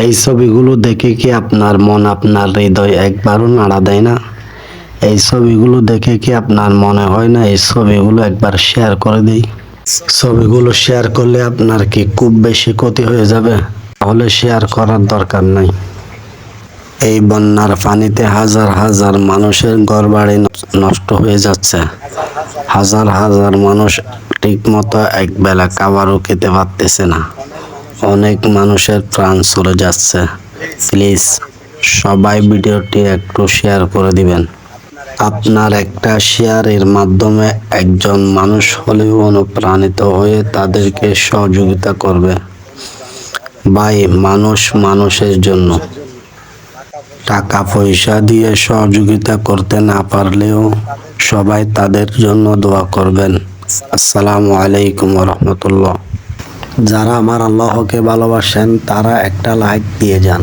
এই ছবিগুলো দেখে কি আপনার মন, আপনার হৃদয় একবারও নাড়া দেয় না? এই ছবিগুলো দেখে কি আপনার মনে হয় না এই ছবিগুলো একবার শেয়ার করে দেই? ছবিগুলো শেয়ার করলে আপনার কি খুব বেশি ক্ষতি হয়ে যাবে? তাহলে শেয়ার করার দরকার নাই। এই বন্যার পানিতে হাজার হাজার মানুষের ঘরবাড়ি নষ্ট হয়ে যাচ্ছে। হাজার হাজার মানুষ ঠিকমতো একবেলা খাবারও খেতে পারতেছে না। অনেক মানুষের প্রাণ চলে যাচ্ছে। প্লিজ সবাই ভিডিওটি একটু শেয়ার করে দিবেন। আপনার একটা শেয়ারের মাধ্যমে একজন মানুষ হলেও অনুপ্রাণিত হয়ে তাদেরকে সহযোগিতা করবে। ভাই, মানুষ মানুষের জন্য। টাকা পয়সা দিয়ে সহযোগিতা করতে না পারলেও সবাই তাদের জন্য দোয়া করবেন। আসসালামু আলাইকুম রহমতুল্লাহ। যারা আমার আল্লাহকে ভালোবাসেন তারা একটা লাইক দিয়ে যান।